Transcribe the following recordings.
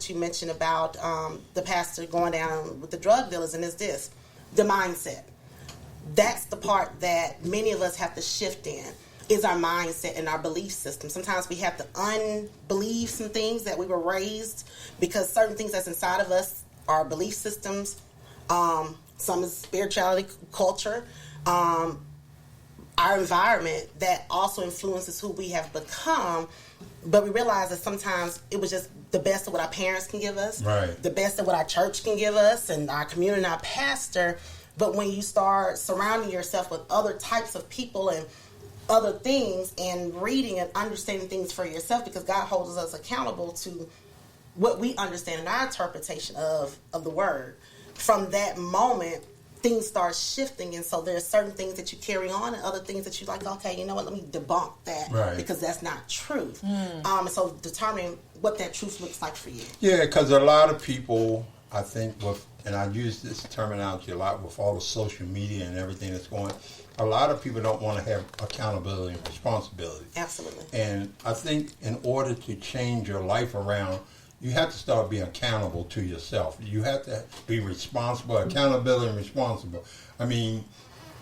that you mentioned about the pastor going down with the drug dealers, and it's this, the mindset. That's the part that many of us have to shift in, is our mindset and our belief system. Sometimes we have to unbelieve some things that we were raised, because certain things that's inside of us are belief systems. Some is spirituality, culture, our environment that also influences who we have become. But we realize that sometimes it was just the best of what our parents can give us, right, the best of what our church can give us and our community and our pastor. But when you start surrounding yourself with other types of people and other things, and reading and understanding things for yourself, because God holds us accountable to what we understand in our interpretation of the word, from that moment things start shifting. And so there's certain things that you carry on and other things that you like, okay, you know what, let me debunk that, right, because that's not truth. And so determining what that truth looks like for you. Yeah, because a lot of people, I think, and I use this terminology a lot with all the social media and everything that's going, a lot of people don't want to have accountability and responsibility. Absolutely. And I think in order to change your life around, you have to start being accountable to yourself. You have to be responsible, accountability and responsible. I mean,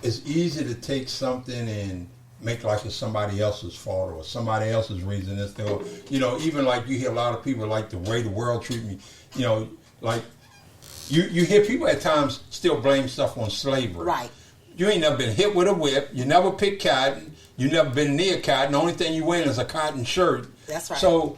it's easy to take something and make like it's somebody else's fault or somebody else's reason. Even like you hear a lot of people like the way the world treat me, like you hear people at times still blame stuff on slavery. Right. You ain't never been hit with a whip. You never picked cotton. You never been near cotton. The only thing you wear is a cotton shirt. That's right. So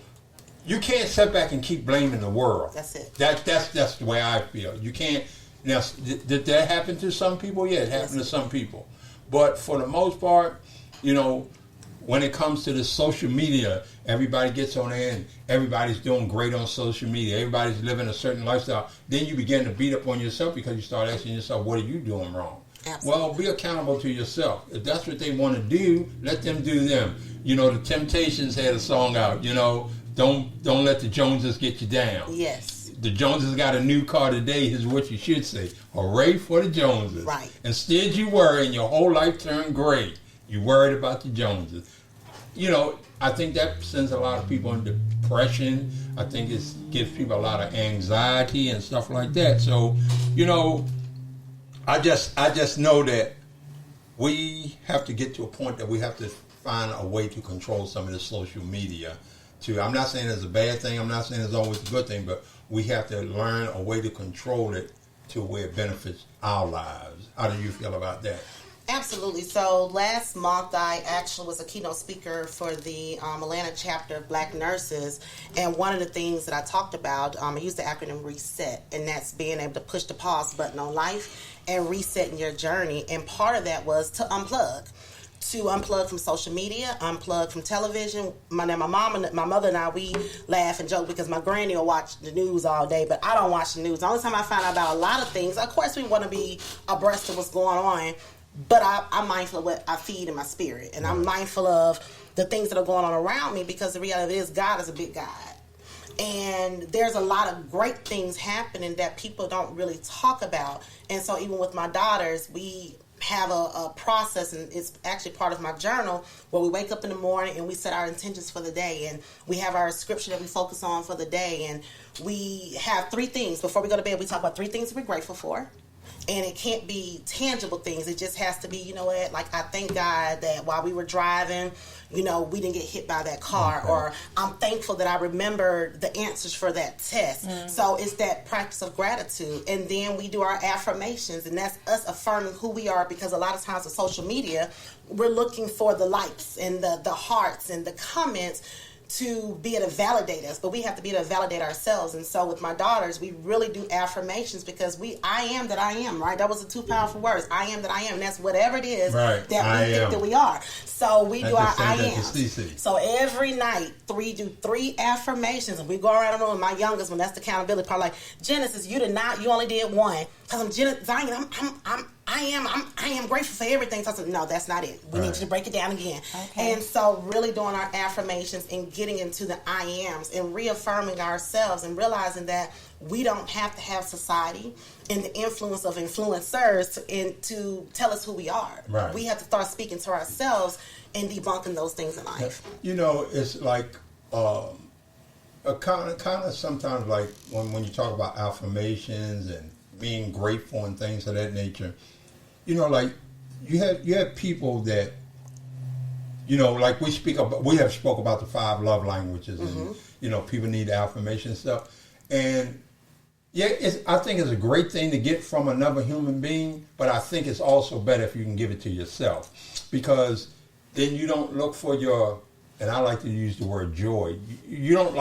you can't sit back and keep blaming the world. That's it. That's the way I feel. You can't. Now, did that happen to some people? Yeah, it happened to some people. But for the most part, when it comes to the social media, everybody gets on there and everybody's doing great on social media. Everybody's living a certain lifestyle. Then you begin to beat up on yourself because you start asking yourself, what are you doing wrong? Absolutely. Well, be accountable to yourself. If that's what they want to do, let them do them. The Temptations had a song out, don't let the Joneses get you down. Yes. The Joneses got a new car today, is what you should say. Hooray for the Joneses. Right. Instead you worry and your whole life turned gray. You worried about the Joneses. I think that sends a lot of people into depression. I think it gives people a lot of anxiety and stuff like that. So, I just know that we have to get to a point that we have to find a way to control some of this social media. I'm not saying it's a bad thing. I'm not saying it's always a good thing, but we have to learn a way to control it to where it benefits our lives. How do you feel about that? Absolutely. So last month I actually was a keynote speaker for the Atlanta chapter of Black Nurses, and one of the things that I talked about, I used the acronym RESET, and that's being able to push the pause button on life and resetting your journey. And part of that was to unplug from social media, unplug from television. My mother and I, we laugh and joke because my granny will watch the news all day, but I don't watch the news. The only time I find out about a lot of things, of course we want to be abreast of what's going on, but I'm mindful of what I feed in my spirit, and I'm mindful of the things that are going on around me, because the reality is God is a big God. And there's a lot of great things happening that people don't really talk about. And so even with my daughters, we have a process, and it's actually part of my journal, where we wake up in the morning and we set our intentions for the day, and we have our scripture that we focus on for the day, and we have 3 things. Before we go to bed, we talk about 3 things that we're grateful for. And it can't be tangible things. It just has to be, like I thank God that while we were driving, we didn't get hit by that car. Okay. Or I'm thankful that I remembered the answers for that test. So it's that practice of gratitude. And then we do our affirmations, and that's us affirming who we are, because a lot of times with social media, we're looking for the likes and the hearts and the comments to be able to validate us, but we have to be able to validate ourselves. And so with my daughters, we really do affirmations, because I am that I am, right? That was the 2 powerful words. I am that I am. And that's whatever it is that we think that we are. So we do our I am. So every night, we do 3 affirmations, and we go around the room. My youngest one, that's the accountability part, like, Genesis, you only did 1. Because I am grateful for everything. So I said, no, that's not it. We need you to break it down again. Okay. And so really doing our affirmations and getting into the I ams and reaffirming ourselves and realizing that we don't have to have society and the influence of influencers to tell us who we are. Right. We have to start speaking to ourselves and debunking those things in life. It's like kind of sometimes like when you talk about affirmations and being grateful and things of that nature, you know, like you have people that, you know, like we have spoke about the 5 love languages, and you know, people need affirmation and stuff, and yeah, I think it's a great thing to get from another human being, but I think it's also better if you can give it to yourself, because then you don't look for your, and I like to use the word joy. You don't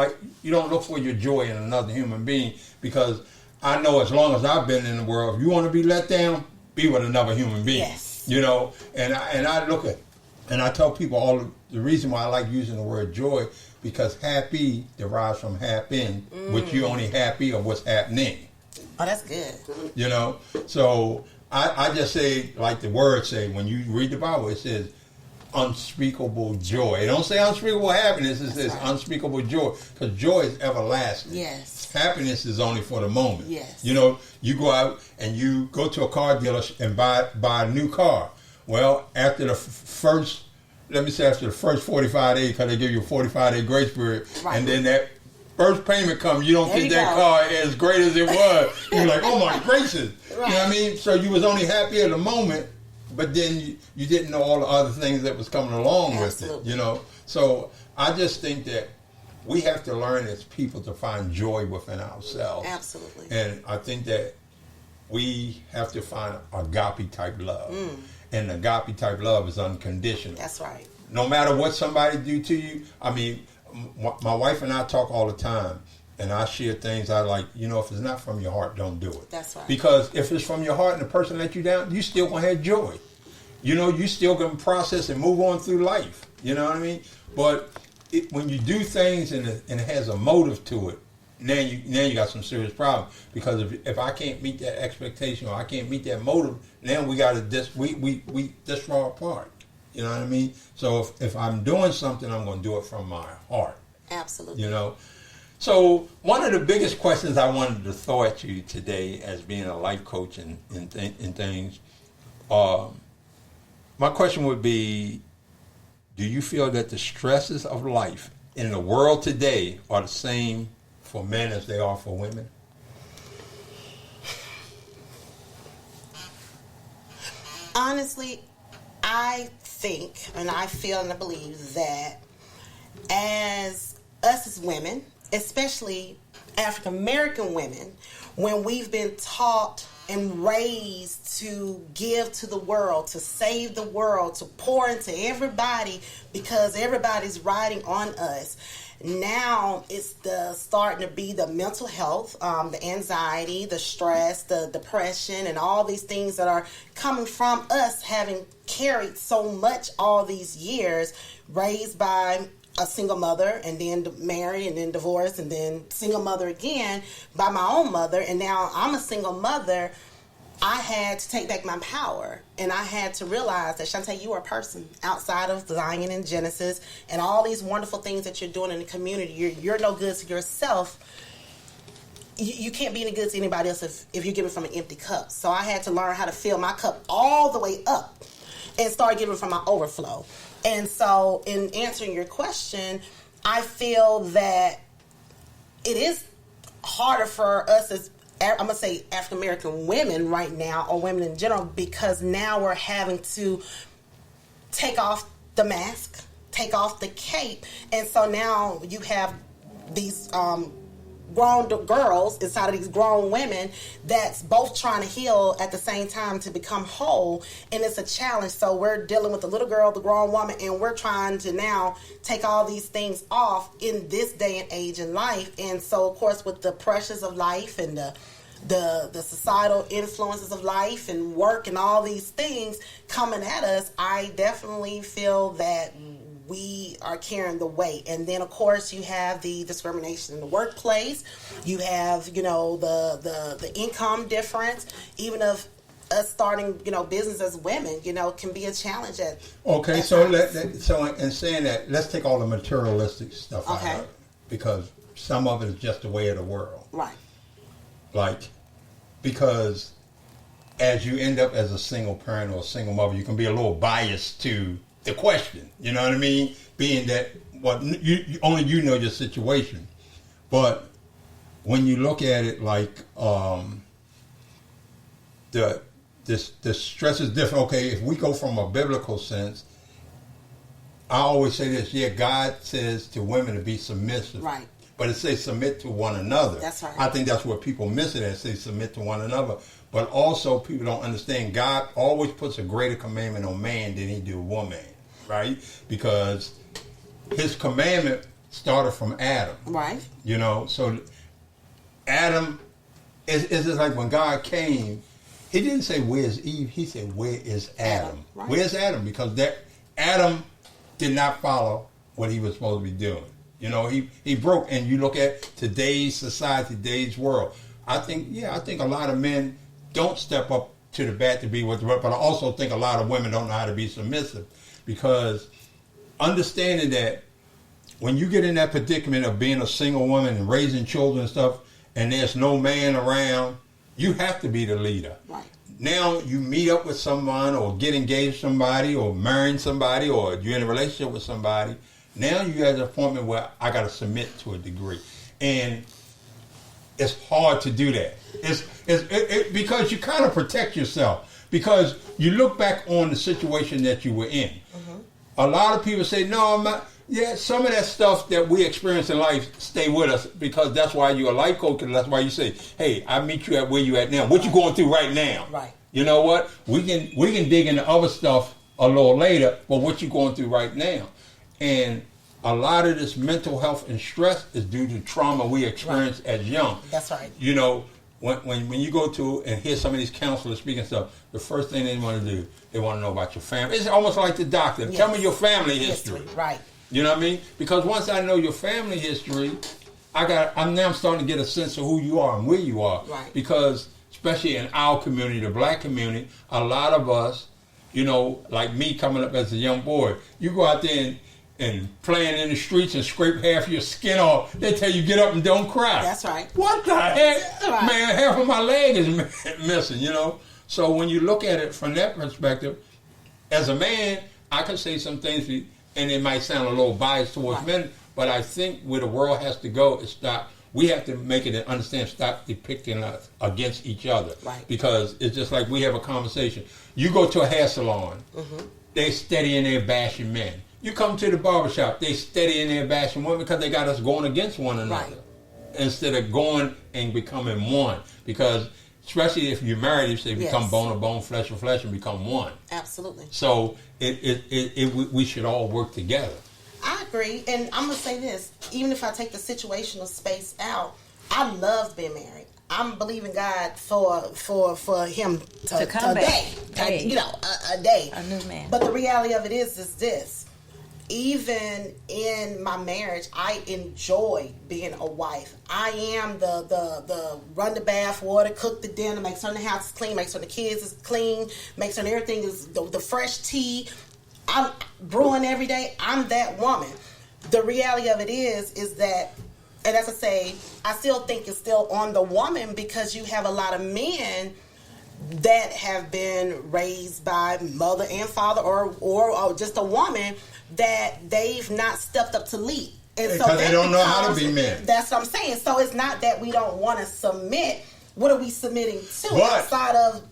look for your joy in another human being, because I know as long as I've been in the world, if you want to be let down, be with another human being. Yes. You know, and I look at, and I tell people the reason why I like using the word joy, because happy derives from happen, which you only happy of what's happening. Oh, that's good. You know, so I just say, like the words say, when you read the Bible, it says unspeakable joy. It don't say unspeakable happiness. It says unspeakable joy, because joy is everlasting. Yes. Happiness is only for the moment. Yes. You know, you go out and you go to a car dealership and buy a new car. Well, after the first 45 days, because they give you a 45-day grace period, and then that first payment comes, you don't get that car as great as it was. You're like, oh my gracious. Right. You know what I mean? So you was only happy at the moment, but then you didn't know all the other things that was coming along with it. You know? So I just think that we have to learn as people to find joy within ourselves. Absolutely. And I think that we have to find agape type love. And agape type love is unconditional. That's right. No matter what somebody do to you. I mean, my wife and I talk all the time, and I share things I like. You know, if it's not from your heart, don't do it. That's right. Because if it's from your heart and the person let you down, you still gonna have joy. You know, you still gonna process and move on through life. You know what I mean? But when you do things and it has a motive to it, now you got some serious problems. Because if I can't meet that expectation or I can't meet that motive, then we got to we just fall apart. You know what I mean? So if I'm doing something, I'm going to do it from my heart. Absolutely. You know? So one of the biggest questions I wanted to throw at you today, as being a life coach and things, my question would be, do you feel that the stresses of life in the world today are the same for men as they are for women? Honestly, I think, and I feel and I believe that as us as women, especially African American women, when we've been taught and raised to give to the world, to save the world, to pour into everybody because everybody's riding on us. Now it's starting to be the mental health, the anxiety, the stress, the depression, and all these things that are coming from us having carried so much all these years, raised by a single mother, and then married, and then divorced, and then single mother again by my own mother, and now I'm a single mother. I had to take back my power, and I had to realize that, Shantae, you are a person outside of Zion and Genesis and all these wonderful things that you're doing in the community. You're no good to yourself. You can't be any good to anybody else if you're giving from an empty cup. So I had to learn how to fill my cup all the way up and start giving from my overflow. And so in answering your question, I feel that it is harder for us as, I'm going to say, African American women right now, or women in general, because now we're having to take off the mask, take off the cape. And so now you have these grown girls inside of these grown women that's both trying to heal at the same time to become whole, and it's a challenge. So we're dealing with the little girl, the grown woman, and we're trying to now take all these things off in this day and age in life. And so, of course, with the pressures of life and the societal influences of life and work and all these things coming at us, I definitely feel that we are carrying the weight. And then, of course, you have the discrimination in the workplace. You have, the income difference. Even of us starting, business as women, can be a challenge at. Okay, at so times. so in saying that, let's take all the materialistic stuff out of it, because some of it is just the way of the world. Right. Because as you end up as a single parent or a single mother, you can be a little biased to the question. You know what I mean? Being that only you know your situation. But when you look at it like the stress is different. Okay, if we go from a biblical sense, I always say this. Yeah, God says to women to be submissive. Right. But it says submit to one another. That's right. I think that's where people miss it. It says submit to one another. But also people don't understand God always puts a greater commandment on man than he do woman. Right? Because his commandment started from Adam. Right. You know, so Adam, it's just like when God came, he didn't say, where's Eve? He said, where is Adam? Right. Where's Adam? Because Adam did not follow what he was supposed to be doing. You know, he broke. And you look at today's society, today's world. I think a lot of men don't step up to the bat to be with the but I also think a lot of women don't know how to be submissive. Because understanding that when you get in that predicament of being a single woman and raising children and stuff, and there's no man around, you have to be the leader. Right. Now you meet up with someone or get engaged to somebody or marrying somebody or you're in a relationship with somebody. Now you at an appointment where I got to submit to a degree. And it's hard to do that. It's because you kind of protect yourself. Because you look back on the situation that you were in. Mm-hmm. A lot of people say, no, I'm not. Yeah, some of that stuff that we experience in life stay with us because that's why you're a life coach and that's why you say, hey, I meet you at where you at now. What you going through right now? Right. You know what? We can dig into other stuff a little later, but what you going through right now? And a lot of this mental health and stress is due to trauma we experienced as young. That's right. You know, when you go to and hear some of these counselors speaking stuff, the first thing they want to do, they want to know about your family. It's almost like the doctor. Yes. Tell me your family history. Right. You know what I mean? Because once I know your family history, I'm now starting to get a sense of who you are and where you are. Right. Because especially in our community, the black community, a lot of us, you know, like me coming up as a young boy, you go out there and playing in the streets and scrape half your skin off. They tell you get up and don't cry. That's right. What the heck? Right. Man, half of my leg is missing, you know? So when you look at it from that perspective, as a man, I can say some things, and it might sound a little biased towards men, but I think where the world has to go is we have to make it and understand, stop depicting us against each other. Right. Because it's just like we have a conversation. You go to a hair salon, they steady in there bashing men. You come to the barbershop, they steady in there bashing women because they got us going against one another. Right. Instead of going and becoming one. Because especially if you're married, you say become bone of bone, flesh of flesh, and become one. Absolutely. So we should all work together. I agree, and I'm gonna say this: even if I take the situational space out, I love being married. I'm believing God for him to come back. You know, a day, a new man. But the reality of it is this: even in my marriage, I enjoy being a wife. I am the run the bath water, cook the dinner, make certain the house is clean, make certain the kids is clean, make certain everything is the fresh tea. I'm brewing every day. I'm that woman. The reality of it is that, and as I say, I still think it's still on the woman because you have a lot of men that have been raised by mother and father or just a woman that they've not stepped up to lead. And because they don't know how to be men. That's what I'm saying. So it's not that we don't want to submit. What are we submitting to outside of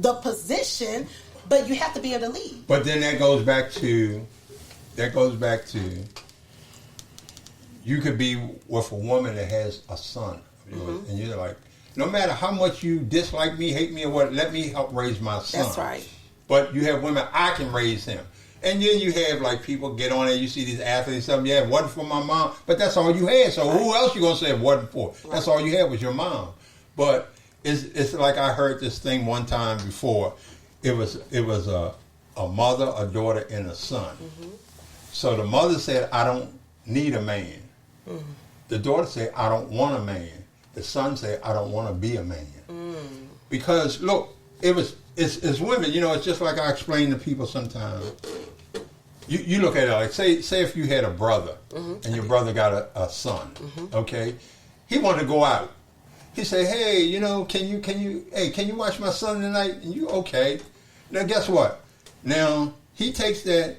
the position? But you have to be able to lead. But then that goes back to you could be with a woman that has a son. And you're like, no matter how much you dislike me, hate me, or what, let me help raise my son. That's right. But you have women, I can raise him. And then you have like people get on there, you see these athletes, something, yeah, it wasn't for my mom. But that's all you had. So who else you going to say it wasn't for? Right. That's all you had was your mom. But it's like I heard this thing one time before. It was a mother, a daughter, and a son. So the mother said, I don't need a man. The daughter said, I don't want a man. The son said, I don't want to be a man. Because, look, it's women. You know, it's just like I explain to people sometimes. You look at it like, say if you had a brother, and your brother got a son, okay? He wanted to go out. He say, hey, you know, can you watch my son tonight? And you, okay. Now, guess what? Now, he takes that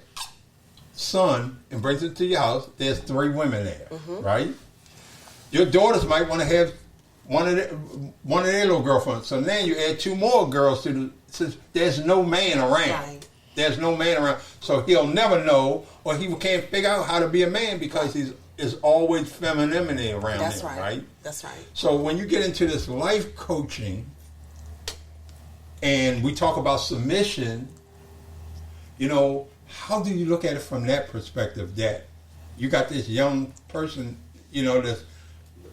son and brings it to your house. There's 3 women there, right? Your daughters might want to have one of their little girlfriends. So now you add 2 more girls to the. Since there's no man around. Right. There's no man around, so he'll never know, or he can't figure out how to be a man because there's always femininity around That's him, right. right? That's right. So when you get into this life coaching, and we talk about submission, how do you look at it from that perspective? That you got this young person, this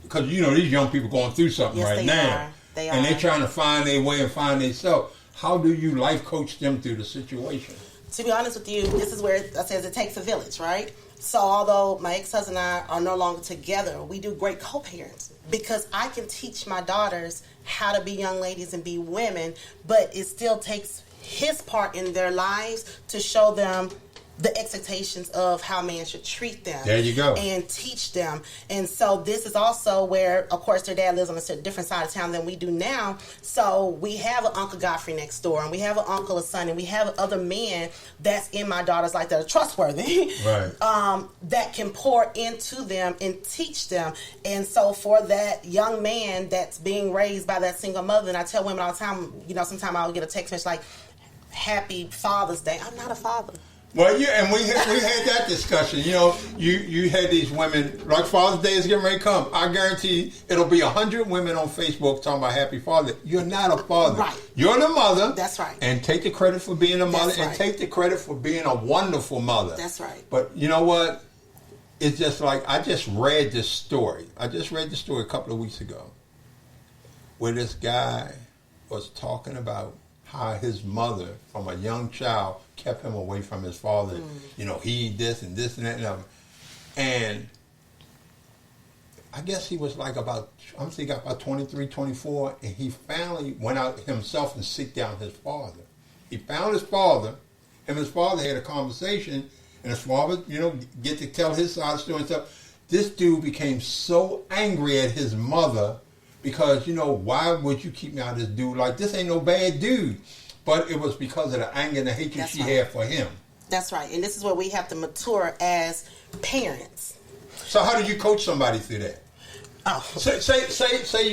because these young people going through something right now, and they're trying to find their way and find themselves. How do you life coach them through the situation? To be honest with you, this is where it says it takes a village, right? So although my ex-husband and I are no longer together, we do great co-parents because I can teach my daughters how to be young ladies and be women, but it still takes his part in their lives to show them the expectations of how man should treat them. There you go. And teach them. And so this is also where, of course, their dad lives on a different side of town than we do now. So we have an Uncle Godfrey next door, and we have an uncle, a son, and we have other men that's in my daughter's life that are trustworthy. Right. That can pour into them and teach them. And so for that young man that's being raised by that single mother, and I tell women all the time, sometimes I'll get a text message like, Happy Father's Day. I'm not a father. Well, yeah, and we had that discussion. You had these women, like Father's Day is getting ready to come. I guarantee it'll be 100 women on Facebook talking about Happy Father. You're not a father. Right. You're the mother. That's right. And take the credit for being a mother. That's right. And take the credit for being a wonderful mother. That's right. But you know what? It's just like, I just read this story. a couple of weeks ago where this guy was talking about how his mother, from a young child, kept him away from his father. He this and this and that and other. And I guess he was like about 23, 24, and he finally went out himself and seeked out his father. He found his father, him and his father had a conversation, and his father, get to tell his side of the story and stuff. This dude became so angry at his mother because, why would you keep me out of this dude? Like, this ain't no bad dude. But it was because of the anger and the hatred she had for him. That's right. And this is where we have to mature as parents. So how do you coach somebody through that? Oh. Say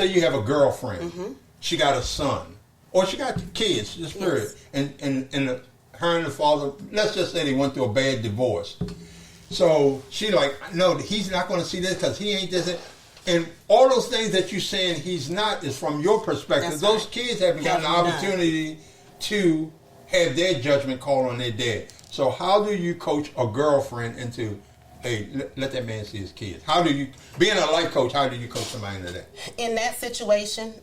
you have a girlfriend. Mm-hmm. She got a son. Or she got kids, just period. Yes. And her and the father, let's just say they went through a bad divorce. So she like, no, he's not going to see this because he ain't this. And all those things that you're saying he's not is from your perspective. That's those right. kids haven't gotten the opportunity to have their judgment called on their dad. So how do you coach a girlfriend into, hey, let that man see his kids? How do you, being a life coach, how do you coach somebody into that? In that situation,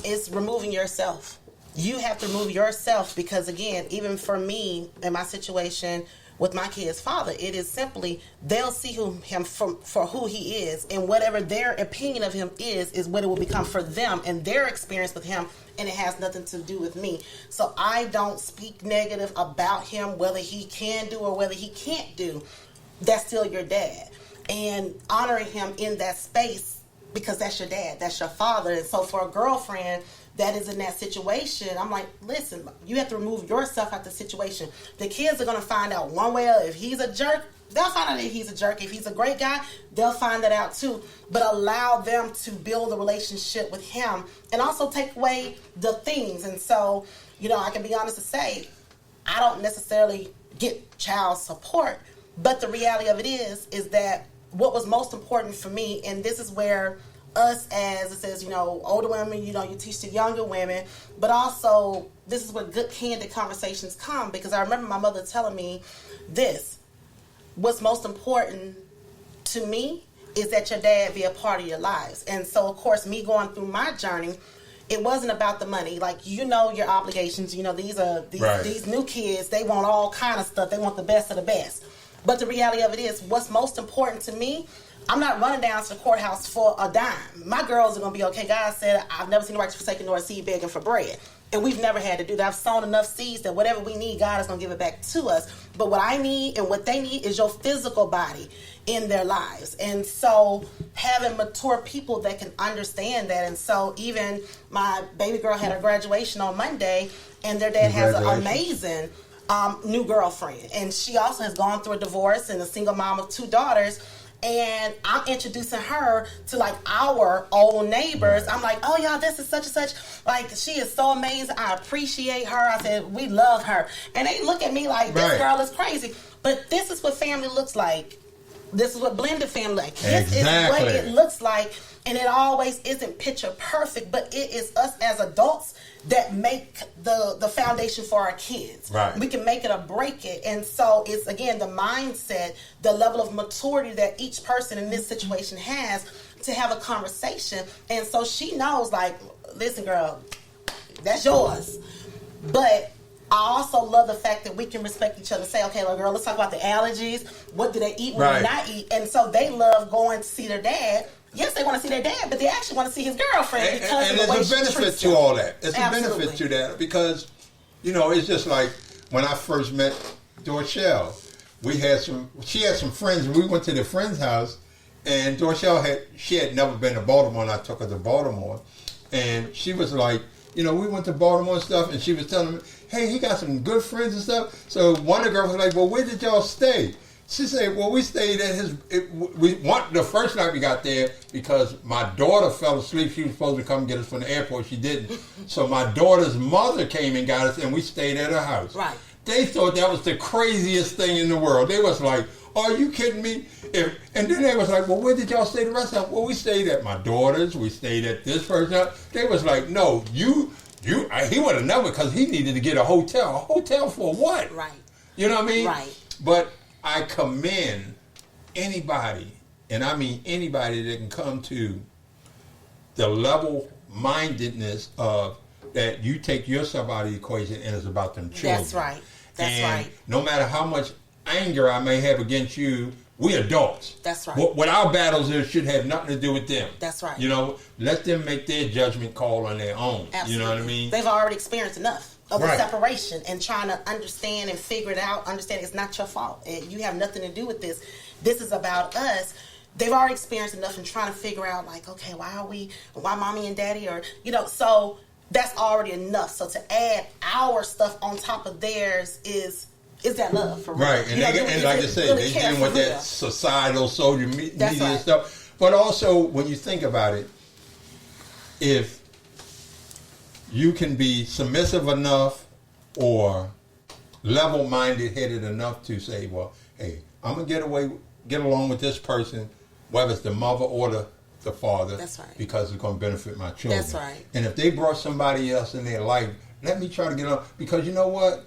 it's removing yourself. You have to remove yourself because, again, even for me in my situation with my kid's father, it is simply they'll see him for who he is, and whatever their opinion of him is what it will become for them and their experience with him, and it has nothing to do with me. So I don't speak negative about him, whether he can do or whether he can't do. That's still your dad, and honoring him in that space because that's your dad, that's your father. And so for a girlfriend that is in that situation, I'm like, listen, you have to remove yourself out the situation. The kids are going to find out one way or if he's a jerk, they'll find out that he's a jerk. If he's a great guy, they'll find that out too. But allow them to build a relationship with him and also take away the things. And so, I can be honest to say, I don't necessarily get child support, but the reality of it is that what was most important for me, and this is where us as it says, older women, you teach the younger women, but also this is where good candid conversations come, because I remember my mother telling me this: what's most important to me is that your dad be a part of your lives. And so of course, me going through my journey, it wasn't about the money. Like, your obligations, these new kids, they want all kind of stuff. They want the best of the best. But the reality of it is, what's most important to me, I'm not running down to the courthouse for a dime. My girls are going to be okay. God said, I've never seen the righteous forsaken nor a seed begging for bread. And we've never had to do that. I've sown enough seeds that whatever we need, God is going to give it back to us. But what I need and what they need is your physical body in their lives. And so having mature people that can understand that. And so even my baby girl had her graduation on Monday, and their dad has an amazing new girlfriend. And she also has gone through a divorce and a single mom of 2 daughters. and I'm introducing her to like our old neighbors. I'm like, oh y'all, this is such and such. Like, she is so amazing. I appreciate her. I said, we love her. And they look at me like, this girl is crazy. But this is what family looks like. This is what blended family like. This is what it looks like. And it always isn't picture perfect, but it is us as adults that make the foundation for our kids. Right. We can make it or break it. And so it's, again, the mindset, the level of maturity that each person in this situation has to have a conversation. And so she knows, like, listen, girl, that's yours. But I also love the fact that we can respect each other. Say, okay, well, girl, let's talk about the allergies. What do they eat? What do they not eat? And so they love going to see their dad. Yes, they want to see their dad, but they actually want to see his girlfriend because of the way there's a benefit to all that. It's a benefit to that because, you know, it's just like when I first met Dorshell, she had some friends, and we went to their friend's house, and Dorshell had never been to Baltimore, and I took her to Baltimore, and she was like, you know, we went to Baltimore and stuff, and she was telling me, hey, he got some good friends and stuff. So one of the girls was like, well, where did y'all stay? She said, well, we stayed at the first night we got there because my daughter fell asleep. She was supposed to come get us from the airport. She didn't. So my daughter's mother came and got us, and we stayed at her house. Right. They thought that was the craziest thing in the world. They was like, are you kidding me? And then they was like, well, where did y'all stay the rest of the time? Well, we stayed at my daughter's. We stayed at this person's house. They was like, no, he would have never, because he needed to get a hotel. A hotel for what? Right. You know what I mean? Right. But I commend anybody, and I mean anybody that can come to the level-mindedness of that you take yourself out of the equation and it's about them children. That's right. That's right. No matter how much anger I may have against you, we adults. That's right. What our battles is should have nothing to do with them. That's right. You know, let them make their judgment call on their own. Absolutely. You know what I mean? They've already experienced enough of the Right. separation and trying to understand and figure it out. Understand it's not your fault. You have nothing to do with this. This is about us. They've already experienced enough and trying to figure out, like, okay, why mommy and daddy are, you know, so that's already enough. So to add our stuff on top of theirs is that love for real. Right, and, and like I said, they dealing with that societal social media and stuff. But also, when you think about it, if you can be submissive enough or level-minded, headed enough to say, well, hey, I'm going to get along with this person, whether it's the mother or the father, that's right, because it's going to benefit my children. That's right. And if they brought somebody else in their life, let me try to get along, because you know what?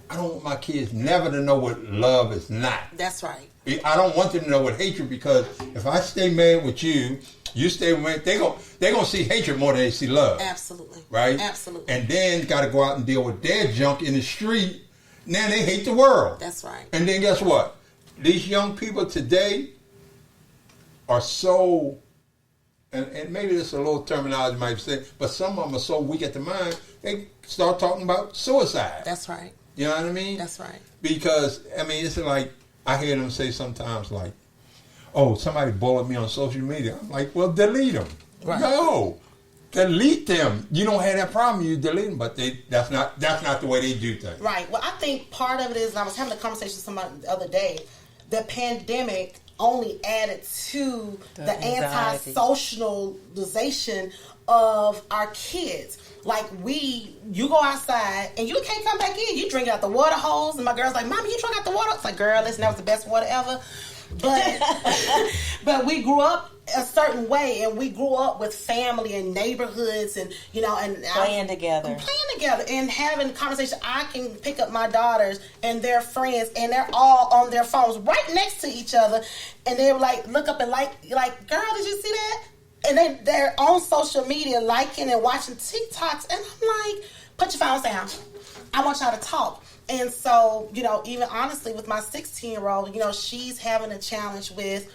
I don't want my kids never to know what love is not. That's right. I don't want them to know what hatred, because if I stay mad with you, you stay with me, they're gonna see hatred more than they see love. Absolutely. Right? Absolutely. And then got to go out and deal with their junk in the street. Now they hate the world. That's right. And then guess what? These young people today are so, and maybe this is a little terminology might say, but some of them are so weak at the mind, they start talking about suicide. That's right. You know what I mean? That's right. Because, I mean, it's like, I hear them say sometimes like, oh, somebody bullied me on social media. I'm like, well, delete them. Right. No. Delete them. You don't have that problem, you delete them. But that's not the way they do things. Right. Well, I think part of it is, and I was having a conversation with somebody the other day, the pandemic only added to the anti-socialization of our kids. Like, you go outside and you can't come back in. You drink out the water hose, and my girl's like, Mommy, you drink out the water? It's like, girl, listen, that was the best water ever. But we grew up a certain way, and we grew up with family and neighborhoods, and playing together and having conversation. I can pick up my daughters and their friends, and they're all on their phones right next to each other, and they were like, look up and like, girl, did you see that? And they're on social media liking and watching TikToks, and I'm like, put your phones down. I want y'all to talk. And so, even honestly with my 16-year-old, she's having a challenge with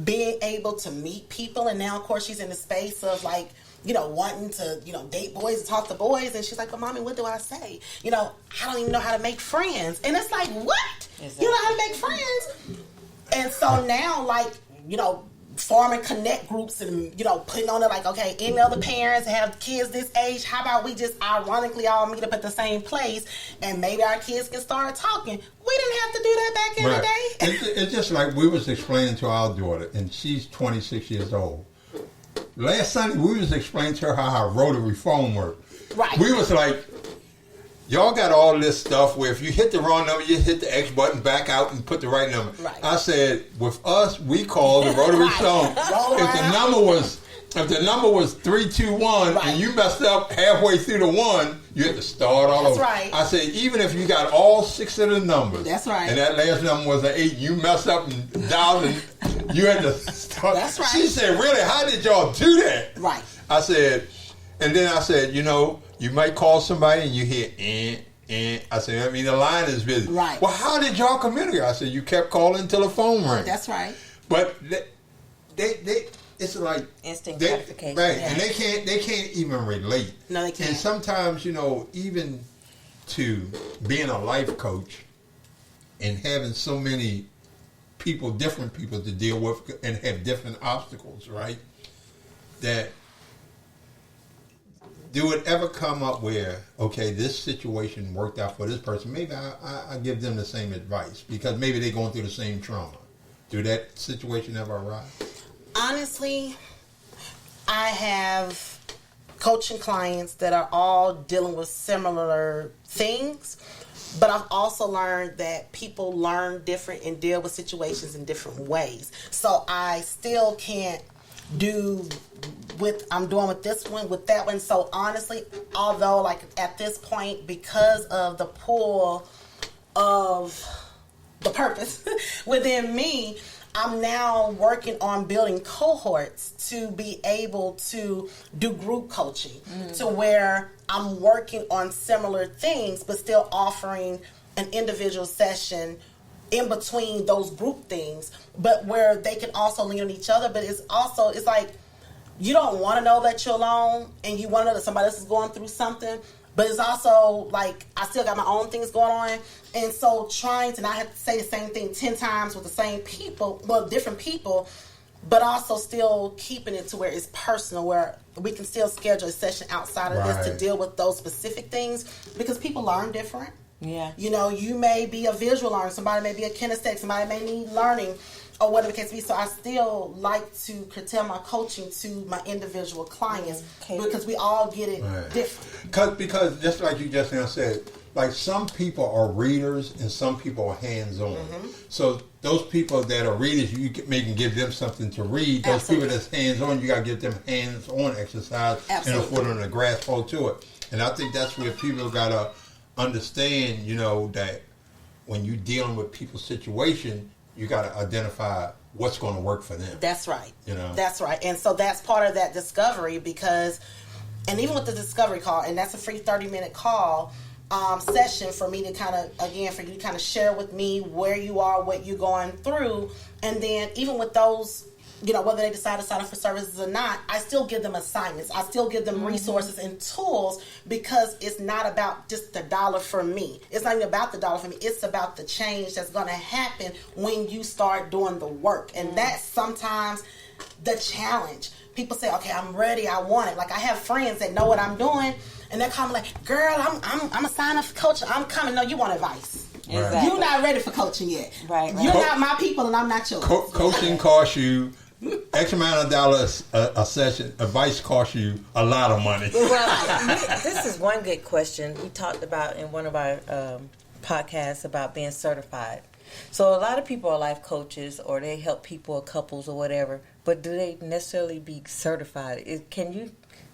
being able to meet people. And now, of course, she's in the space of wanting to, date boys and talk to boys. And she's like, well, Mommy, what do I say? I don't even know how to make friends. And it's like, what? Exactly. You know how to make friends? And so now, forming connect groups and, putting on it like, okay, any other parents have kids this age, how about we just ironically all meet up at the same place and maybe our kids can start talking. We didn't have to do that back in the day. It's just like we was explaining to our daughter, and she's 26 years old. Last Sunday, we was explaining to her how rotary phone worked. Right. We was like, y'all got all this stuff where if you hit the wrong number, you hit the X button, back out, and put the right number. Right. I said, with us, we call the rotary phone. If the number was 321 and you messed up halfway through the one, you had to start all over. Right. I said, even if you got all 6 of the numbers, that's right, and that last number was an 8, you messed up and dialed and you had to start. That's right. She said, really, how did y'all do that? Right. I said, and then I said, you might call somebody and you hear, I said, the line is busy. Right. Well, how did y'all communicate? I said, you kept calling until the phone rang. That's right. But they it's like instant gratification. Right. Yeah. And they can't even relate. No, they can't. And sometimes, even to being a life coach and having so many people, different people to deal with and have different obstacles, right? That do it ever come up where, okay, this situation worked out for this person, maybe I give them the same advice because maybe they're going through the same trauma. Do that situation ever arise? Honestly, I have coaching clients that are all dealing with similar things, but I've also learned that people learn different and deal with situations in different ways. So I still can't do what I'm doing with this one, with that one. So honestly, although like at this point, because of the pull of the purpose within me, I'm now working on building cohorts to be able to do group coaching to where I'm working on similar things, but still offering an individual session in between those group things, but where they can also lean on each other. But it's like you don't want to know that you're alone and you want to know that somebody else is going through something. But it's also like I still got my own things going on. And so trying to not have to say the same thing 10 times with the same people, well, different people, but also still keeping it to where it's personal, where we can still schedule a session outside of this to deal with those specific things because people learn different. Yeah. You may be a visual learner, somebody may be a kinesthetic, somebody may need learning or whatever the case be. So I still like to curtail my coaching to my individual clients because we all get it different. Because just like you just now said, like some people are readers and some people are hands-on. So those people that are readers, you can give them something to read. Those people that's hands-on, you got to give them hands-on exercise and a foot on the grasp hold to it. And I think that's where people got to understand, that when you're dealing with people's situation, you got to identify what's going to work for them. That's right. That's right. And so that's part of that discovery because, and even with the discovery call, and that's a free 30-minute call session for me to for you to kind of share with me where you are, what you're going through. And then even with those, whether they decide to sign up for services or not, I still give them assignments. I still give them resources and tools because it's not about just the dollar for me. It's not even about the dollar for me. It's about the change that's going to happen when you start doing the work. And that's sometimes the challenge. People say, okay, I'm ready. I want it. Like I have friends that know what I'm doing and they're coming like, girl, I'm a sign up for coaching. I'm coming. No, you want advice. Exactly. You're not ready for coaching yet. Right. You're not my people and I'm not yours. Coaching costs you X amount of dollars a session. Advice costs you a lot of money. Well, this is one good question. We talked about in one of our podcasts about being certified. So a lot of people are life coaches or they help people or couples or whatever, but do they necessarily be certified?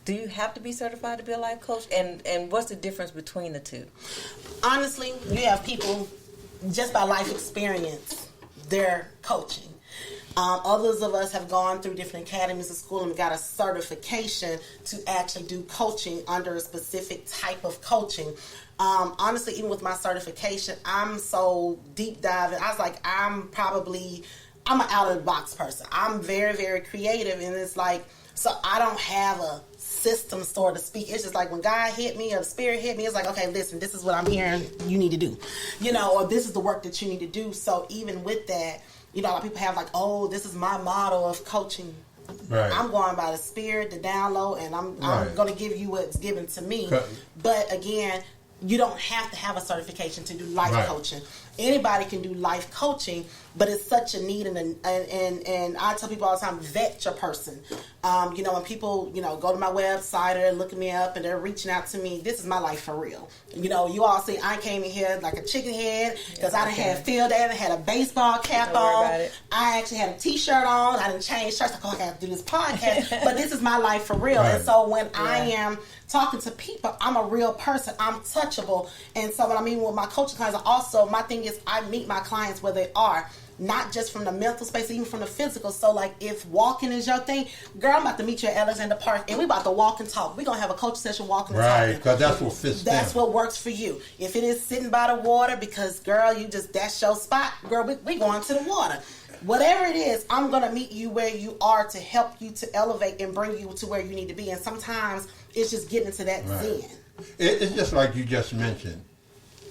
Do you have to be certified to be a life coach? And what's the difference between the two? Honestly, you have people just by life experience, they're coaching. Others of us have gone through different academies of school and got a certification to actually do coaching under a specific type of coaching. Honestly, even with my certification, I'm so deep diving. I was like, I'm an out of the box person. I'm very, very creative, and it's like, so I don't have a system, so to speak. It's just like when God hit me or the Spirit hit me, it's like, okay, listen, this is what I'm hearing you need to do, or this is the work that you need to do. So even with that, a lot of people have like, oh, this is my model of coaching. Right. I'm going by the spirit, the download, and I'm going to give you what's given to me. But again, you don't have to have a certification to do life coaching. Anybody can do life coaching, but it's such a need, and I tell people all the time, vet your person. When people, go to my website or look me up and they're reaching out to me, this is my life for real. You all see I came in here like a chicken head because I done had field day, I had a baseball cap on. I actually had a t-shirt on. I didn't change shirts. Like, I got to do this podcast. But this is my life for real. And so when I am talking to people, I'm a real person. I'm touchable. And so what I mean with my coaching clients, also my thing is I meet my clients where they are. Not just from the mental space, even from the physical. So, like, if walking is your thing, girl, I'm about to meet you at Alexander Park, and we about to walk and talk. We're going to have a coaching session walking and talking. Right, because that's what fits That's them. what works for you. If it is sitting by the water because, girl, that's your spot, girl, we going to the water. Whatever it is, I'm going to meet you where you are to help you to elevate and bring you to where you need to be. And sometimes it's just getting into that zen. It's just like you just mentioned.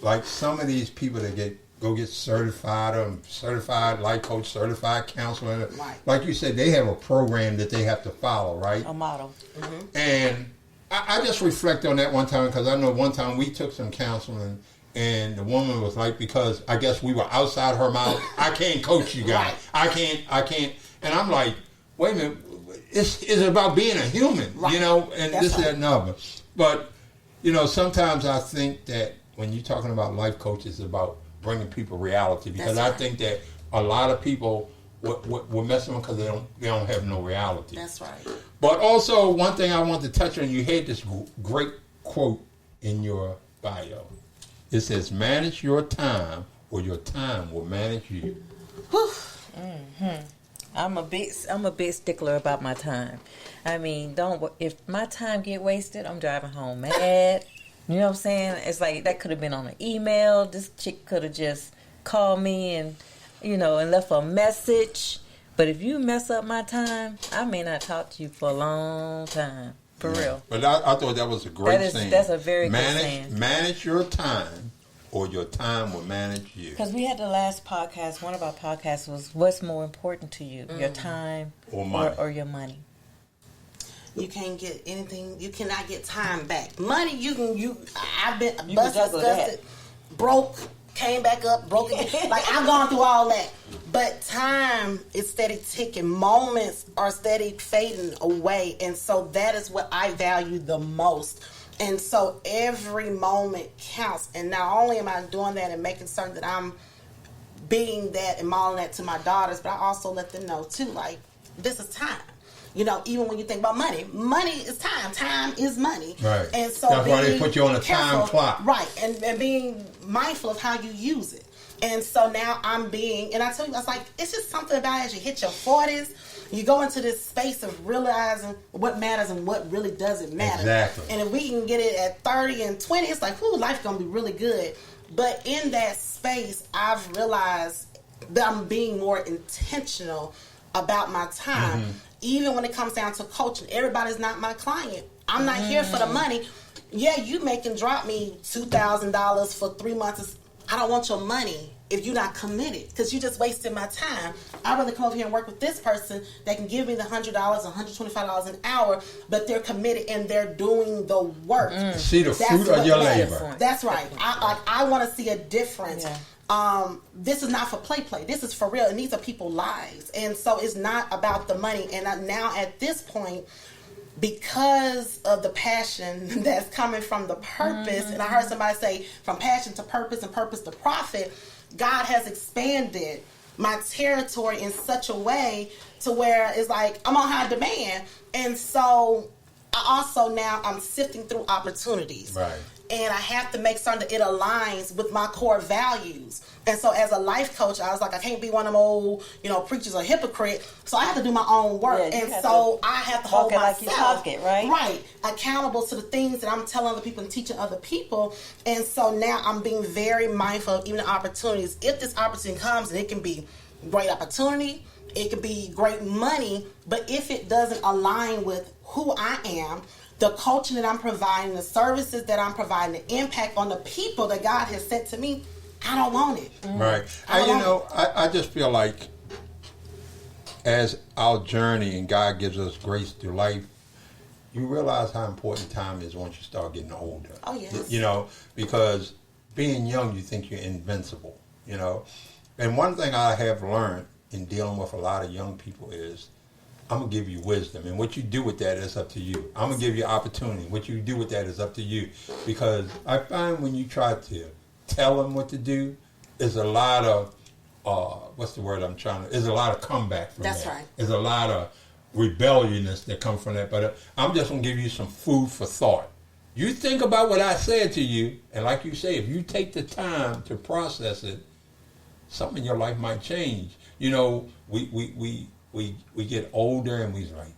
Like some of these people that go get certified or certified life coach, certified counselor. Right. Like you said, they have a program that they have to follow, right? A model. Mm-hmm. And I just reflect on that one time because I know one time we took some counseling and the woman was like, because I guess we were outside her mouth, I can't coach you guys. Right. I can't. And I'm like, wait a minute, it's about being a human, right. And That's this, that, and other. But, sometimes I think that when you're talking about life coaches, it's about bringing people reality, because I think that a lot of people will mess with them because they don't have no reality. That's right. But also, one thing I want to touch on, you had this great quote in your bio. It says, "Manage your time, or your time will manage you." Mm-hmm. I'm a big stickler about my time. I mean, if my time get wasted, I'm driving home mad. You know what I'm saying? It's like that could have been on an email. This chick could have just called me and left a message. But if you mess up my time, I may not talk to you for a long time. For real. But I thought that was a great saying. That's a very good saying. Manage your time, or your time will manage you. Because we had the last podcast. One of our podcasts was, what's more important to you, your time or money? Or your money? You can't get anything. You cannot get time back. Money, I've been You busted, broke, came back up, broke again. Like, I've gone through all that. But time is steady ticking. Moments are steady fading away. And so that is what I value the most. And so every moment counts. And not only am I doing that and making certain that I'm being that and modeling that to my daughters, but I also let them know too, like, this is time. Even when you think about money is time. Time is money. Right. And so that's why they put you on a time clock. Right. And being mindful of how you use it. And so now and I tell you, I was like, it's just something about as you hit your 40s, you go into this space of realizing what matters and what really doesn't matter. Exactly. And if we can get it at 30 and 20, it's like, life's going to be really good. But in that space, I've realized that I'm being more intentional about my time. Mm-hmm. Even when it comes down to coaching, everybody's not my client. I'm not here for the money. Yeah, you can drop me $2,000 for 3 months. I don't want your money if you're not committed, because you just wasted my time. I'd rather come over here and work with this person that can give me the $100, $125 an hour, but they're committed and they're doing the work. See the fruit of your labor. That's right. I want to see a difference. Yeah. This is not for play. This is for real, and these are people's lives. And so it's not about the money. And now at this point, because of the passion that's coming from the purpose, and I heard somebody say from passion to purpose and purpose to profit, God has expanded my territory in such a way to where it's like I'm on high demand. And so I'm sifting through opportunities. Right. And I have to make certain that it aligns with my core values. And so as a life coach, I was like, I can't be one of them old, preachers or hypocrite. So I have to do my own work. Yeah, and so I have to hold myself like you talk it, right? Accountable to the things that I'm telling other people and teaching other people. And so now I'm being very mindful of even the opportunities. If this opportunity comes, and it can be great opportunity, it could be great money, but if it doesn't align with who I am, the coaching that I'm providing, the services that I'm providing, the impact on the people that God has sent to me, I don't want it. Right. I just feel like as our journey and God gives us grace through life, you realize how important time is once you start getting older. Oh, yes. You know, because being young, you think you're invincible, you know. And one thing I have learned in dealing with a lot of young people is I'm going to give you wisdom. And what you do with that is up to you. I'm going to give you opportunity. What you do with that is up to you. Because I find when you try to tell them what to do, there's a lot of, what's the word I'm trying to, there's a lot of comeback from that. That's right. There's a lot of rebelliousness that comes from that. But I'm just going to give you some food for thought. You think about what I said to you, and like you say, if you take the time to process it, something in your life might change. You know, we get older and we like,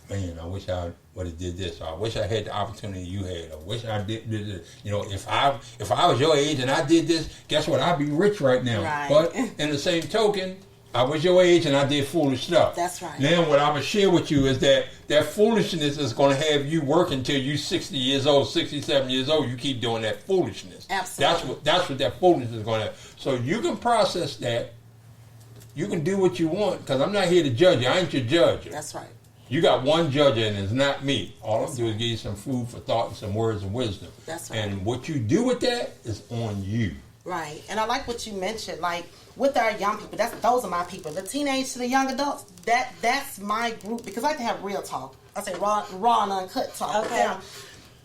man, I wish I would have did this. Or I wish I had the opportunity you had. I wish I did this. You know, if I was your age and I did this, guess what? I'd be rich right now. Right. But in the same token, I was your age and I did foolish stuff. That's right. Now what I'm going to share with you is that foolishness is going to have you work until you're 60 years old, 67 years old. You keep doing that foolishness. Absolutely. That's what that foolishness is going to have. So you can process that. You can do what you want, because I'm not here to judge you. I ain't your judge. That's right. You got one judge, and it's not me. All I'm doing is give you some food for thought and some words of wisdom. That's right. And what you do with that is on you. Right. And I like what you mentioned, like with our young people, those are my people. The teenage to the young adults, that's my group, because I like to have real talk. I say raw and uncut talk with them,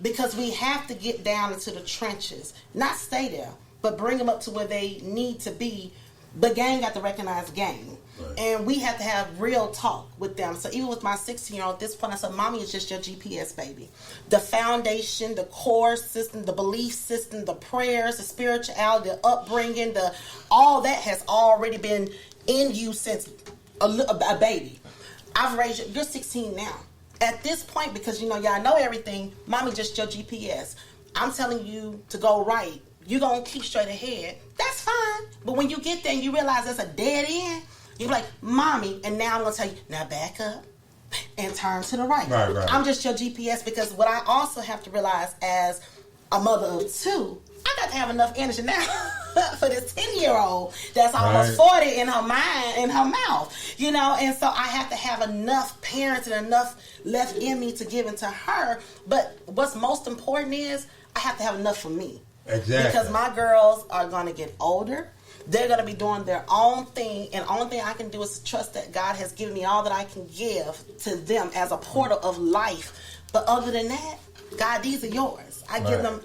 because we have to get down into the trenches, not stay there, but bring them up to where they need to be. But game got to recognize game. Right. And we have to have real talk with them. So even with my 16-year-old, at this point, I said, Mommy is just your GPS, baby. The foundation, the core system, the belief system, the prayers, the spirituality, the upbringing, all that has already been in you since a baby. I've raised you. You're 16 now. At this point, because, you know, y'all know everything, Mommy just your GPS. I'm telling you to go right. You're going to keep straight ahead. That's fine. But when you get there and you realize there's a dead end, you're like, Mommy, and now I'm going to tell you, now back up and turn to the right. Right. I'm just your GPS, because what I also have to realize as a mother of two, I got to have enough energy now for this 10-year-old that's almost 40 in her mind, in her mouth, you know, and so I have to have enough parents and enough left in me to give into her. But what's most important is I have to have enough for me. Exactly. Because my girls are going to get older. They're going to be doing their own thing. And the only thing I can do is trust that God has given me all that I can give to them as a portal of life. But other than that, God, these are yours. I give them,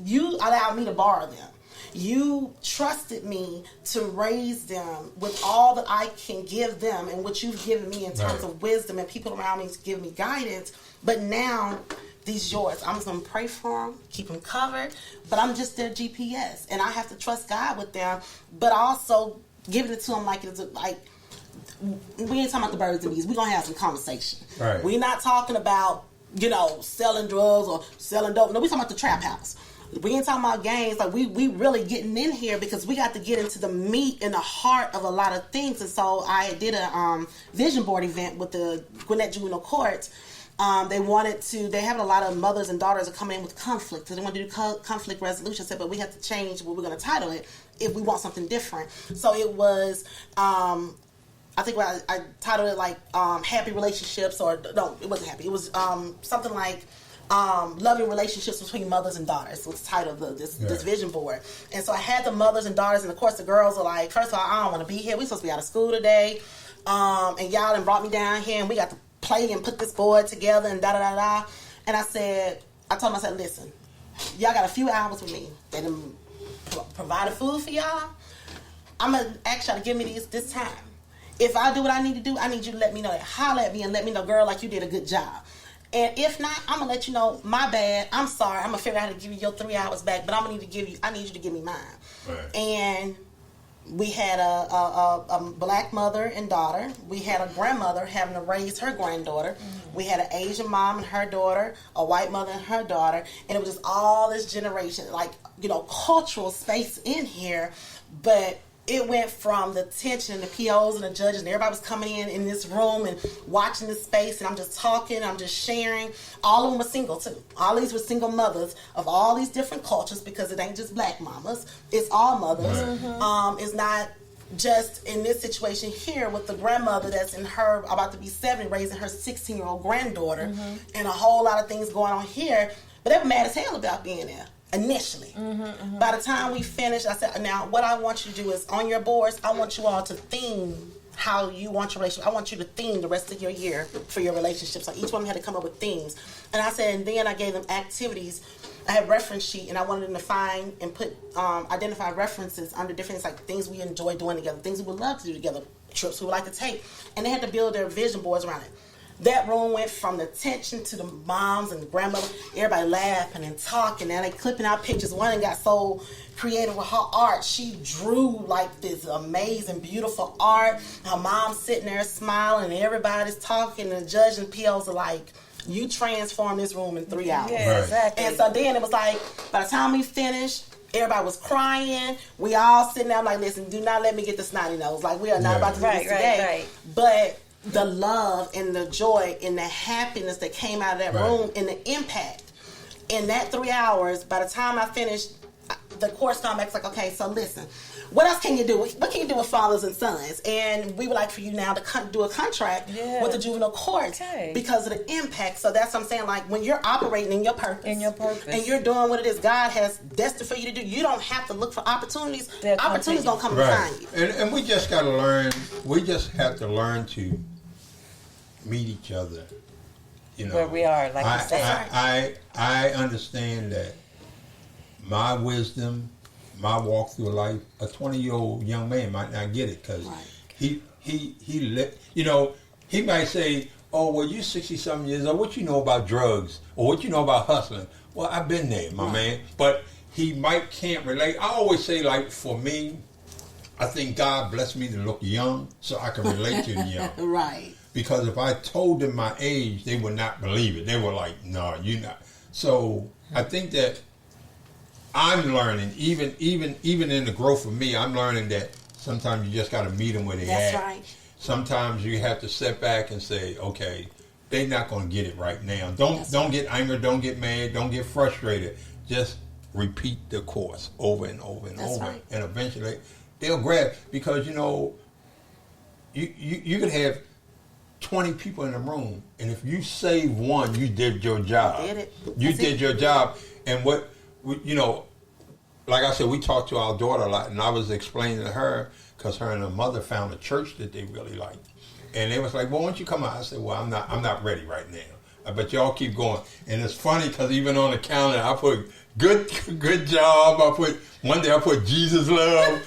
you allowed me to borrow them. You trusted me to raise them with all that I can give them and what you've given me in terms of wisdom, and people around me to give me guidance. But now, these yours. I'm just going to pray for them, keep them covered, but I'm just their GPS, and I have to trust God with them, but also giving it to them like it's like, we ain't talking about the birds and bees. We're going to have some conversation. Right. We're not talking about, you know, selling drugs or selling dope. No, we're talking about the trap house. We ain't talking about gangs. Like, we really getting in here because we got to get into the meat and the heart of a lot of things. And so I did a vision board event with the Gwinnett Juvenile Court. They have a lot of mothers and daughters that come in with conflict. So they want to do conflict resolution. I said, but we have to change what we're going to title it if we want something different. So it was, I think I titled it like happy relationships, or no, it wasn't happy. It was something like loving relationships between mothers and daughters was the title of this vision board. And so I had the mothers and daughters, and of course the girls were like, first of all, I don't want to be here. We're supposed to be out of school today. And y'all done brought me down here, and we got to play and put this board together and da-da-da-da. And I told them, I said, listen, y'all got a few hours with me. They done provided food for y'all. I'm going to ask y'all to give me this time. If I do what I need to do, I need you to let me know that. Holler at me and let me know, girl, like you did a good job. And if not, I'm going to let you know, my bad, I'm sorry, I'm going to figure out how to give you your 3 hours back, but I need you to give me mine. Right. And we had a black mother and daughter. We had a grandmother having to raise her granddaughter. Mm-hmm. We had an Asian mom and her daughter, a white mother and her daughter. And it was just all this generation, like, you know, cultural space in here. But it went from the tension, the POs and the judges, and everybody was coming in this room and watching this space, and I'm just talking, I'm just sharing. All of them were single, too. All these were single mothers of all these different cultures, because it ain't just black mamas. It's all mothers. Mm-hmm. It's not just in this situation here with the grandmother that's in her about to be 70, raising her 16-year-old granddaughter, and a whole lot of things going on here. But they were mad as hell about being there initially. By the time we finished, I said, now what I want you to do is on your boards, I want you all to theme how you want your relationship. I want you to theme the rest of your year for your relationship. So each one had to come up with themes. And I said, and then I gave them activities. I had reference sheet, and I wanted them to find and put identify references under different things, like things we enjoy doing together, things we would love to do together, trips we would like to take, and they had to build their vision boards around it. That room went from the tension to the moms and the grandmother, everybody laughing and talking, and they clipping out pictures. One got so creative with her art. She drew like this amazing, beautiful art. Her mom sitting there smiling, and everybody's talking, and the judge and POs are like, you transform this room in 3 hours. Yeah, exactly. And so then it was like, by the time we finished, everybody was crying. We all sitting there like, listen, do not let me get the snotty nose. Like, we are not about to do this today. But the love and the joy and the happiness that came out of that room and the impact in that 3 hours, by the time I finished, the course came back, like, okay, so listen, what else can you do? What can you do with fathers and sons? And we would like for you now to do a contract with the juvenile court because of the impact. So that's what I'm saying. Like, when you're operating in your purpose, and you're doing what it is God has destined for you to do, you don't have to look for opportunities. Opportunities don't come and find you. And we just got to learn. We just have to learn to meet each other. You know, where we are, like you said. I understand that my wisdom, my walk through life, a 20-year-old young man might not get it because he you know, he might say, oh, well, you're 60-something years old. What you know about drugs? Or what you know about hustling? Well, I've been there, my man. But he can't relate. I always say, like, for me, I think God blessed me to look young so I can relate to the young. Right. Because if I told them my age, they would not believe it. They were like, no, you're not. So I think that I'm learning, even in the growth of me, I'm learning that sometimes you just got to meet them where they at. That's right. Sometimes you have to step back and say, okay, they're not going to get it right now. Don't get angry, don't get mad, don't get frustrated. Just repeat the course over and over and over. Right. And eventually they'll grab, because, you know, you could have 20 people in the room, and if you save one, you did your job. You did it. You did your job. And what, you know, like I said, we talked to our daughter a lot, and I was explaining to her, because her and her mother found a church that they really liked. And they was like, well, why don't you come out? I said, well, I'm not ready right now. But y'all keep going. And it's funny, because even on the calendar, I put good job. One day I put Jesus love.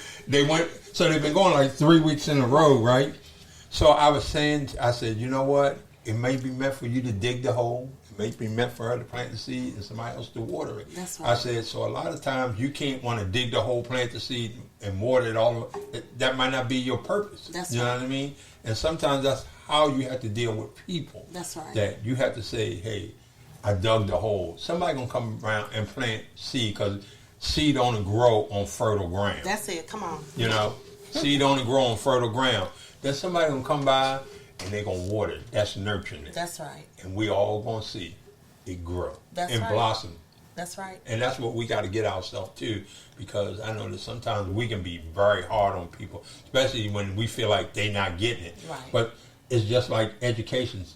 So they've been going like 3 weeks in a row, right? So I said, you know what? It may be meant for you to dig the hole. It may be meant for her to plant the seed and somebody else to water it. That's right. I said, so a lot of times you can't want to dig the hole, plant the seed, and water it all. That might not be your purpose. That's you know what I mean? And sometimes that's how you have to deal with people. That's right. That you have to say, hey, I dug the hole. Somebody going to come around and plant seed, because seed only grow on fertile ground. That's it. Come on. You know, seed only grow on fertile ground. Then somebody going to come by and they're going to water it. That's nurturing it. That's right. And we all going to see it grow and right. blossom. That's right. And that's what we got to get ourselves to, because I know that sometimes we can be very hard on people, especially when we feel like they're not getting it. Right. But it's just like education.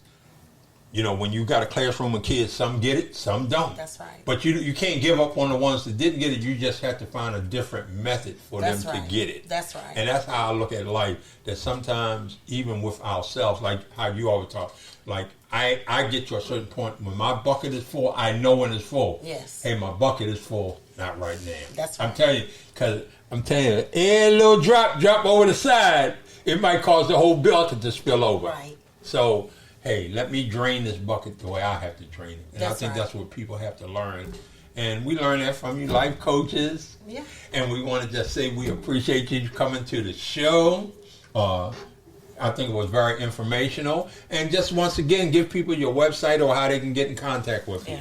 You know, when you got a classroom of kids, some get it, some don't. That's right. But you can't give up on the ones that didn't get it. You just have to find a different method for them to get it. That's right. And that's how I look at life, that sometimes even with ourselves, like how you always talk, like I get to a certain point when my bucket is full, I know when it's full. Yes. Hey, my bucket is full, not right now. That's right. I'm telling you, every little drop over the side, it might cause the whole bucket to spill over. Right. So, hey, let me drain this bucket the way I have to drain it. And I think that's what people have to learn. And we learn that from you life coaches. Yeah. And we want to just say we appreciate you coming to the show. I think it was very informational. And just once again, give people your website or how they can get in contact with you.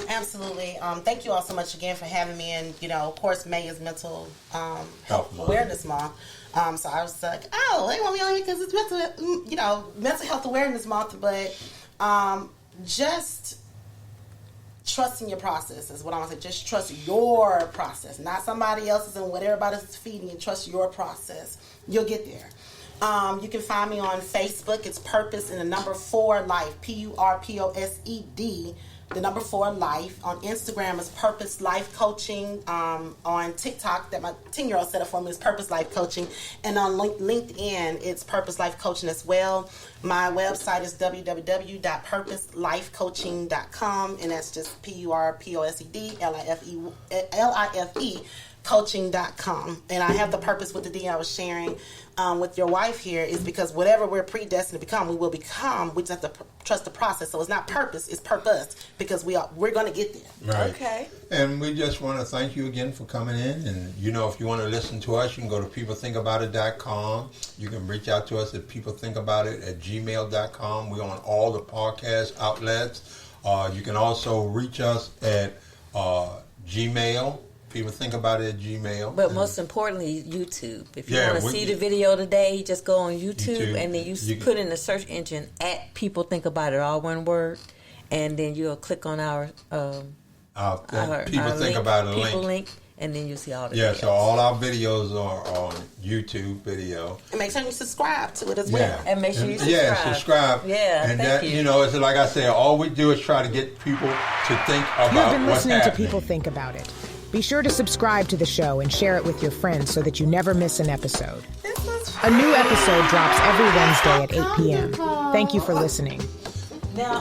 Absolutely. Thank you all so much again for having me. And, you know, of course, May is Mental Health Awareness Month. So I was like, oh, they want me on here because it's Mental Health Awareness Month. But just trusting your process is what I want to say. Just trust your process, not somebody else's and what everybody's feeding you. Trust your process. You'll get there. You can find me on Facebook. It's Purpose and the number 4 Life. PURPOSED. The number 4 Life. On Instagram is Purpose Life Coaching. On TikTok, that my 10-year-old set up for me, is Purpose Life Coaching. And on LinkedIn, it's Purpose Life Coaching as well. My website is www.purposelifecoaching.com, and that's just PURPOSED coaching.com. And I have the purpose with the D I was sharing with your wife here is because whatever we're predestined to become, we will become. We just have to trust the process. So it's not purpose, it's purpose, because we're going to get there. Right. Okay. And we just want to thank you again for coming in. And, if you want to listen to us, you can go to peoplethinkaboutit.com. You can reach out to us at peoplethinkaboutit@gmail.com. We're on all the podcast outlets. You can also reach us at Gmail. People think about it at Gmail. But most importantly, YouTube. If you want to see the video today, just go on YouTube and then you put in the search engine at People Think About It, all one word, and then you'll click on our People Think About It link, and then you'll see all the videos. Yeah, so all our videos are on YouTube video. And make sure you subscribe to it as well. Yeah. And make sure you subscribe. Yeah, subscribe. Yeah, and thank you. It's like I said, all we do is try to get people to think about what's happening. You've been listening to People Think About It. Be sure to subscribe to the show and share it with your friends so that you never miss an episode. A new episode drops every Wednesday at 8 p.m. Thank you for listening. Now,